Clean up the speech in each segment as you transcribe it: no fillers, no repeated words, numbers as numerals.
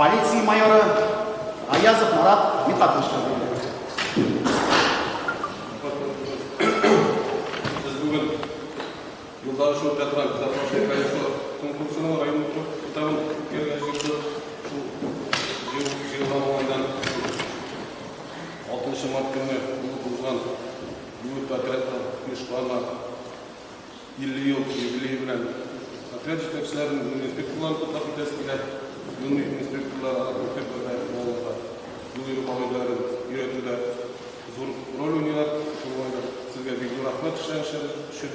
Полиция майоры Аязов Марат Михайловичқа беріледі. Біз бүгін Юлдары шоу театран запасный колесо конкурсының райондық кітабын келген жерді жиылған оңайдан 6 март күні ұзған юрт отрядтан мешқаларына 50 ел юбилейі білән отряд жетекшілерінің инспекторларын құттықтап кетесіздер. Юный инспекторлар бұл үйрі қалайларын үйретуде зор рөл ойнайды. Сізге бекзор рахмет үшін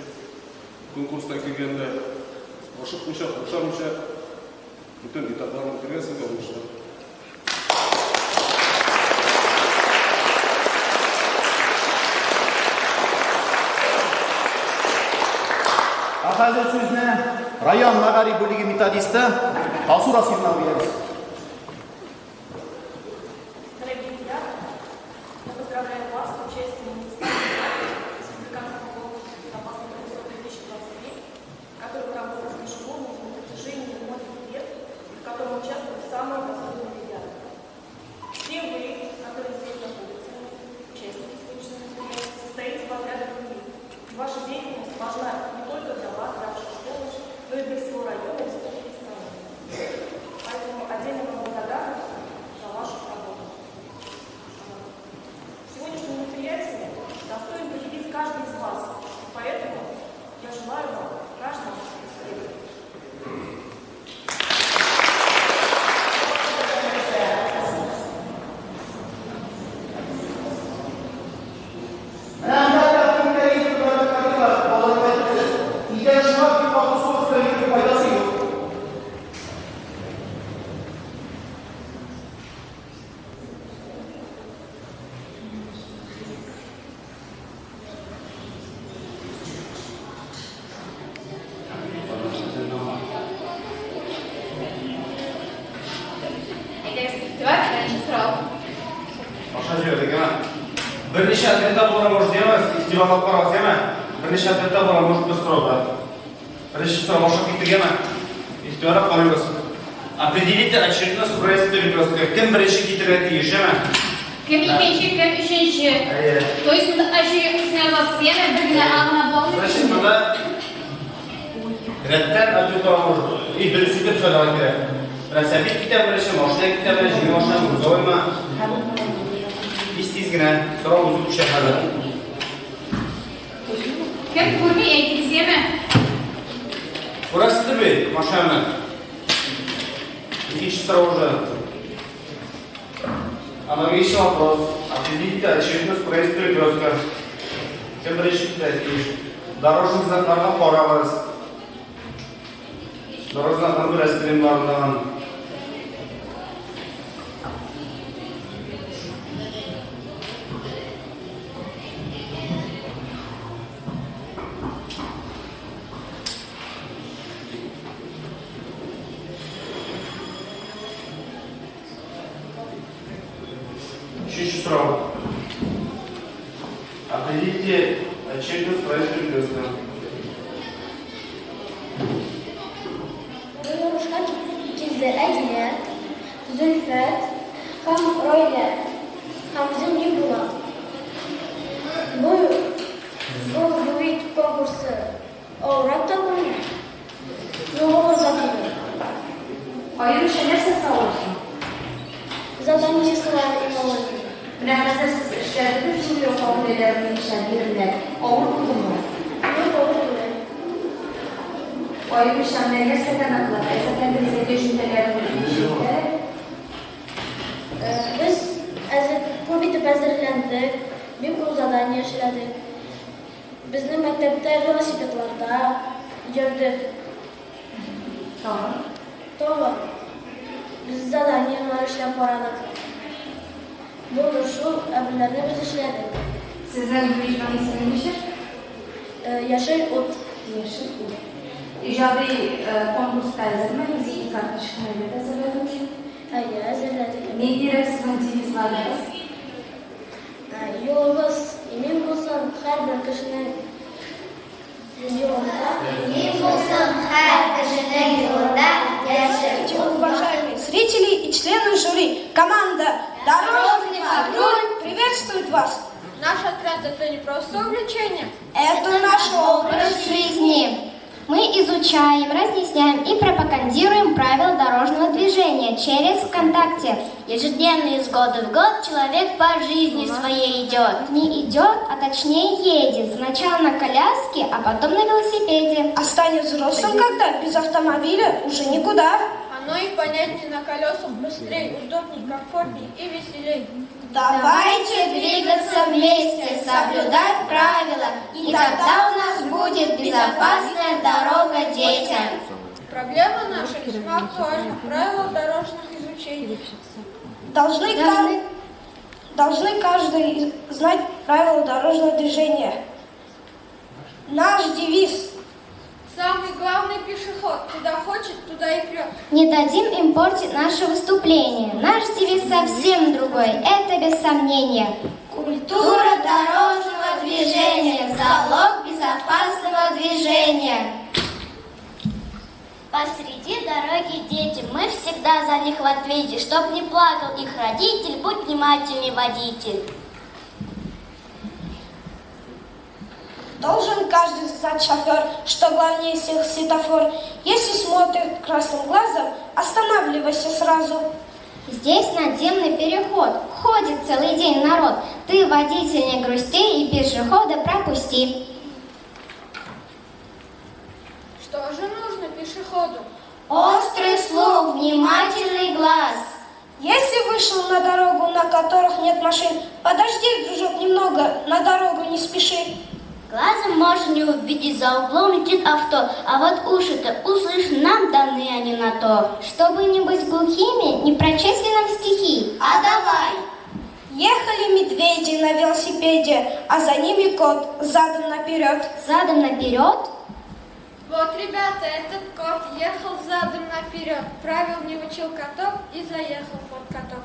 конкурстан келгенде ашықмыша, ұқшамыша бүтін этаптарын өтірген сізге олмышты. Қазір сөзіне район нағари бөлігі методисті Қалсу Расимовна беріңіз. Дорогие ребята, я поздравляю вас с участием в республиканском конкурсе «Запасный колесо 2023», который проводится ежегодно на протяжении многих лет, в котором участвуют самые достойные ребята. Все вы, которые здесь находятся, участники сегодняшнего мероприятия, состоите в отрядах любви. Ваша деятельность важна не только для вас, вашей школы, но и для всего района и всей страны. Поэтому отдельно вам благодарность за вашу работу. Сегодняшнее мероприятие достоин победить каждый из вас. Поэтому я желаю вам каждому успеха. Бірнеше ответта бола может демес, издевалап қарауыз еме? Бірнеше ответта бола может бір сұрау да. Бірнеше сұрау машақ кетіргеме? Издевалап қарауыз. Определите очередность проезда перекрестка. Кім бірінші кетірген тиіш еме? Кім екінші, кім үшінші. То есть мұнда очередность связалась с еме, біргіне ағына болу. Значит, мұнда рәттен ответа может. И бірінші деп сөйлеген керек. Сәбит кетер бірінші, машина кетер бірінші, жеңі машина грузовой ма? İstizgine, sonra uzun bir şey hazır. Kim kurbi eğitimiz yeme? Burası tabi, maşallah. İkinci sıra уже. Аналогичный вопрос. Определите очередность проезда перекрестка. Кем решить такие? Дорожных знакlarga qaraymiz. Дорожный знакlar bir rastlayımlarından. Üçüncü sıra. Определите очередность проезда перекрестка. Bu yoluşqa keldi Adina, Zulfat, ham Royla, ham Zimli Bulan. Bu büyük konkursu olarak takılıyor. Yolun zaten. Ayrıca neresi sağ olsun? Zadaniye sıralı imaları. Bilemezse siz işlerdiniz, şimdi o kabulelerini işlendirirler. Olur mu mu? Yok olur. Ayrıca neresi kanaklar? Esasen de bize düşüncelerimiz işler. Biz komitip hazırlandık. Bir kul zadaniye işledik. Bizim mektepte velosipedlarda gördük. Tamam. Tamam. Biz zadaniyeler işlep baradık. Bunu şu öbürlerini biz işledik. Sizden bu icranın ismi nedir? Yaşar Ut. Yaşar Ut. İcabi konkursta hazır mı? Bizi ilk arkadaşlarıyla da hazırladınız mı? Hayır, hazırladık. Ne direkt sizin tinizleriniz? Yolumuz emin olsun her bir kişinin yolunda. Emin olsun her kişinin yolunda yaşayın. Уважаемые зрители и члены жюри. Команда «Дорожный патруль» приветствует вас. Наш отряд – это не просто увлечение. Это наш Образ жизни. Мы изучаем, разъясняем и пропагандируем правила дорожного движения через ВКонтакте. Ежедневно из года в год человек по жизни своей идет. Не идет, а точнее едет. Сначала на коляске, а потом на велосипеде. А станет взрослым, когда без автомобиля уже никуда. Оно и понятнее на колесах быстрее, удобнее, комфортнее и веселее. Давайте двигаться вместе, соблюдать правила, и тогда у нас будет безопасная дорога детям. Проблема наша весьма актуальна. Правила дорожных изучений. Должны каждый знать правила дорожного движения. Наш девиз. Самый главный пешеход. Куда хочет, туда и прет. Не дадим им портить наше выступление. Наш девиз совсем другой, это без сомнения. Культура дорожного движения, залог безопасного движения. Посреди дороги дети, мы всегда за них в ответе. Чтоб не плакал их родитель, будь внимательней водитель. Должен каждый знать шофер, что главнее всех светофор. Если смотрит красным глазом, останавливайся сразу. Здесь надземный переход, ходит целый день народ. Ты, водитель, не грусти и пешехода пропусти. Что же нужно пешеходу? Острый слух, внимательный глаз. Если вышел на дорогу, на которых нет машин, подожди, дружок, немного, на дорогу не спеши. Глазом можно не увидеть, за углом летит авто, а вот уши-то услышь, нам даны они на то. Чтобы не быть глухими, не прочесть ли нам стихи? А давай! Ехали медведи на велосипеде, а за ними кот, задом наперед. Задом наперед? Вот, ребята, этот кот ехал задом наперед, правил не учил котов и заехал под каток.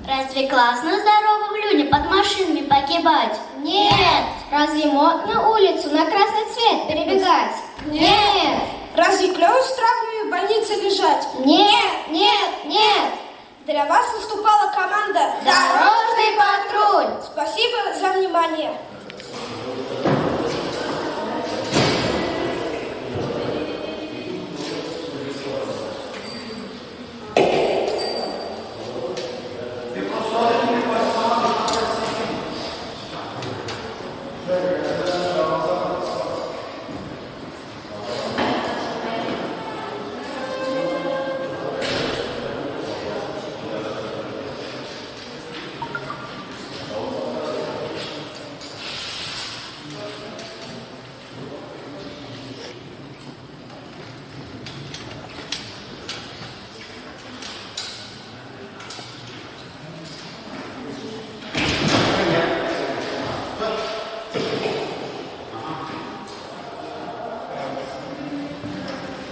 Разве классно здоровым людям под машинами погибать? Нет! Разве модно улицу на красный цвет перебегать? Нет! Разве клево в травме в больнице лежать? Нет! Нет! Нет! Для вас выступала команда Дорожный патруль! Спасибо за внимание.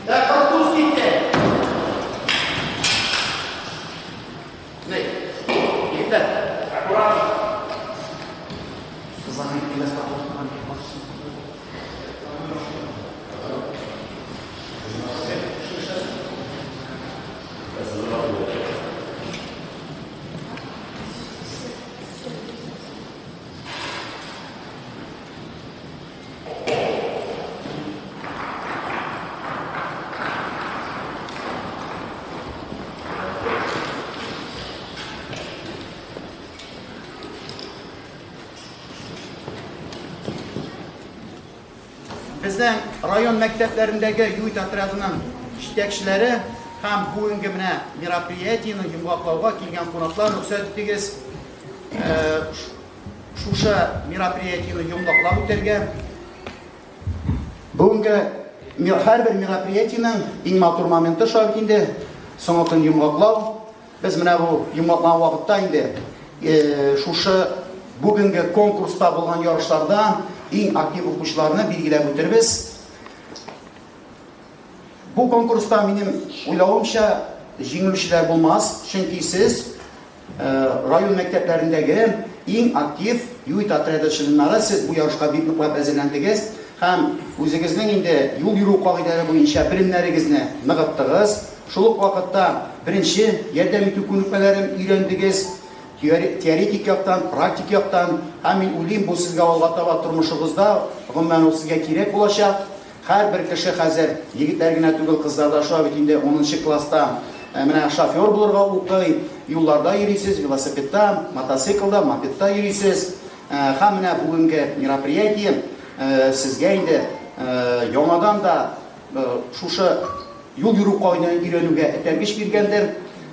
Так, пропустите. Нет. Нет. Аккуратно. Bizden rayon mekteplerdeki YUIT отрядының жетекшілері һәм бүгінгі менә мероприятиені йомгаклауга килгән кунаклар рөхсәт итегез. Шушы мероприятиені йомгаклап үтәргә. Бүгенге һәрбер мероприятиенең иң матур моменты шул инде сәнгатен йомгаклау. Без менә бу йомгаклау вакытта инде шушы бүгенге конкурста булган ярышларда иң актив укучыларны билгеләп үтербез. Бу конкурста минем уйлавымча җиңүчеләр булмас, чөнки сез район мәктәпләрендәге иң актив YUIT отряды членнары, сез бу ярышка бик нык әзерләндегез һәм үзегезнең инде юл йөрү кагыйдәләре буенча белемнәрегезне ныгыттыгыз. Шул ук вакытта беренче ярдәм итү күнекмәләрен өйрәндегез. Теоретик яктан, практик яктан, һәм мин уйлыйм, бу сезгә алга таба тормышыгызда гомумән ул сезгә кирәк булачак. Һәрбер кеше хәзер, егетләр генә түгел, кызлар да шуа бит инде 10нчы класста менә шофер булырга укый, юлларда йөрисез, велосипедта, мотоциклда, мопедта йөрисез. Һәм менә бүгенге мероприятие сезгә инде яңадан да шушы юл йөрү кайнын өйрәнүгә этәргеч биргәндер.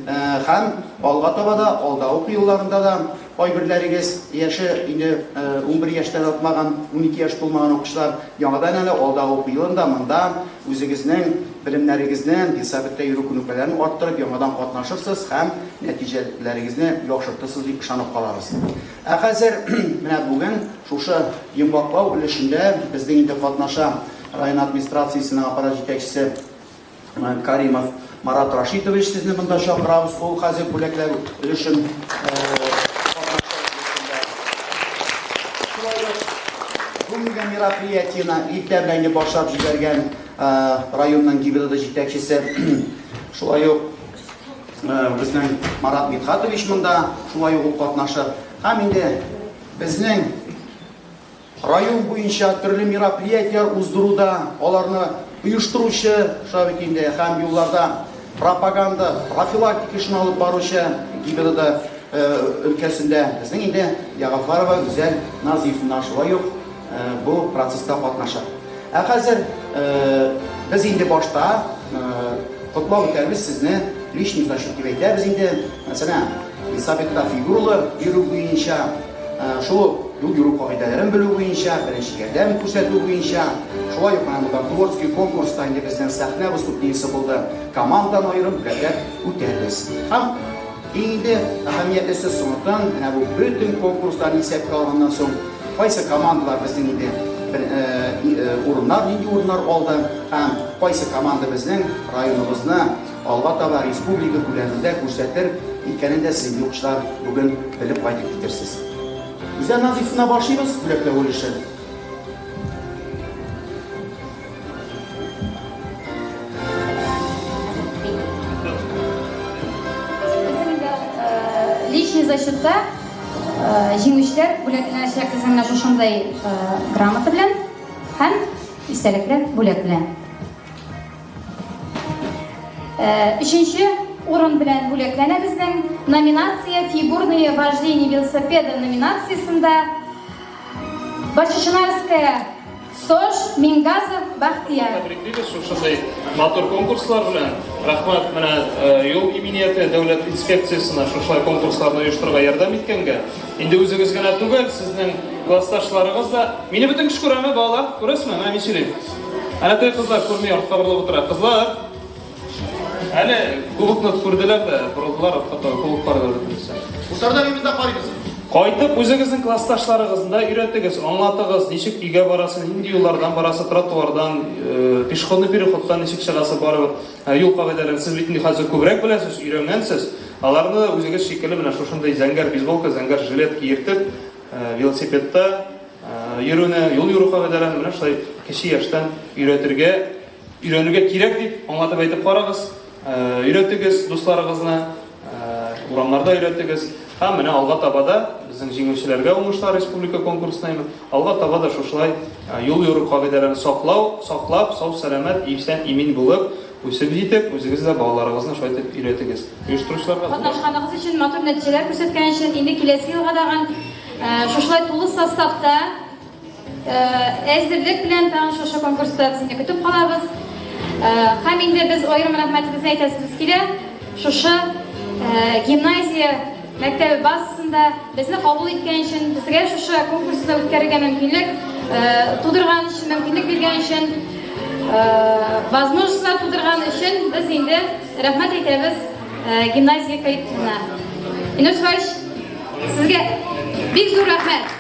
Һәм алга таба да, алда уку елларында да кайберләрегез яше инде 11 яшьтән атмаган, 12 яшь тулмаган укучылар яңадан әле алда уку елында монда үзегезнең белемнәрегезне, исәбәттә йөрү күнекмәләрен арттырып, яңадан катнашырсыз һәм нәтиҗәләрегезне яхшыртырсыз дип ышанып калабыз. Хәзер менә бүген шушы йомгаклау өлешендә безнең инде катнаша район администрациясенең аппарат җитәкчесе Каримов Марат Рашитович, сезне монда чакырабыз. Ул хәзер бүләкләр өлешен бүгенге мероприятиене иртәгәгә башлап җибәргән районның ГИБДД җитәкчесе, шулай ук безнең Марат Митхатович монда шулай ук катнаша. Һәм инде безнең район буенча төрле мероприятиялар уздыруда, аларны оештыручы, шабит инде һәм юлларда пропаганда, профилактика эшен алып баручы ГИБДД өлкәсендә безнең инде Ягафарова Гүзәл Назифовна шулай ук бу процесста катнаша. Хәзер без инде башта котлау итәбез сезне личный зачет дип әйтәбез инде. Мәсәлән, исәбәттә фигуралы йөрү буенча, шул юл йөрү кагыйдәләрен белү буенча, беренче ярдәм күрсәтү буенча, шулай ук монда творческий конкурста инде безнең сәхнә выступлениесе булды. Командадан аерым бүләкләр үтәбез. Һәм инде әһәмиятлесе соңыннан менә бу бөтен конкурсларны исәпкә алганнан соң кайсы командалар безнең инде урыннар, нинди урыннар алды һәм кайсы команда безнең районыбызны алга таба республика күләмендә күрсәтер икәнен дә сез юкчылар бүген белеп кайтып китерсез. Гүзәл Назифовна башлыйбыз бүләкләр өлешен. Личный зачетта җиңүчеләр бүләкләнәчәк безнең шушындай грамота белән һәм истәлекле бүләк белән. Өченче урын белән бүләкләнә безнең номинация «Фигурное вождение велосипеда» номинациясында Башишинарская СОЖ Мингазов Бахтияр. Тәбриклибез шушындай матур конкурслар белән. Рахмат менә юл иминияте дәүләт инспекциясына шушылай конкурсларны оештырырга ярдәм иткәнгә. Инде үзегез генә түгел, сезнең классташларыгыз да. Мине бөтен кеш күрәме балалар? Күрәсезме? Мин сөйләйм. Әнә теге кызлар күрми артка борылып утыра. Кызлар. Әле кубокны күрделәр дә, борылдылар артка кубок бар диләр. Устарда миндә карыйбыз. Кайтып үзегезнең классташларыгызны өйрәтегез, аңлатыгыз, ничек өйгә барасы, нинди юллардан барасы, тротуардан, пешеходный переходтан ничек чыгасы барып, юл кагыйдәләрен сез бит хәзер күбрәк беләсез, өйрәнгәнсез. Аларны үзегез шикелле менә шушындай зәңгәр бейсболка, зәңгәр жилет киертеп, велосипедта йөрүне, юл йөрү кагыйдәләрен менә шулай кече яшьтән өйрәнүгә кирәк дип аңлатып әйтеп карагыз. Өйрәтегез дусларыгызны, урамнарда өйрәтегез. Һәм менә алга табада безнең җиңүчеләргә уңышлар республика конкурсына алга табада шушылай юл йөрү кагыйдәләрен саклап, сау-сәламәт, исән, имин булып, үсеп җитеп, үзегез дә балаларыгызны шулай итеп өйрәтегез. Оештыручыларга Катнашканыгыз өчен матур нәтиҗәләр күрсәткән өчен инде киләсе елга дагы шушылай тулы составта әзерлек белән тагын шушы конкурста сезне көтеп калабыз. Һәм инде без аерым рәхмәтебезне әйтәбез килә. Шушы гимназия мәктәбе базасында безне кабул иткән өчен, безгә шушы конкурсны үткәрергә мөмкинлек тудырган өчен, мөмкинлек биргән өчен, возможность тудырган өчен без инде рәхмәт әйтәбез гимназия коллективына. Инеш, сезгә бик зур рәхмәт.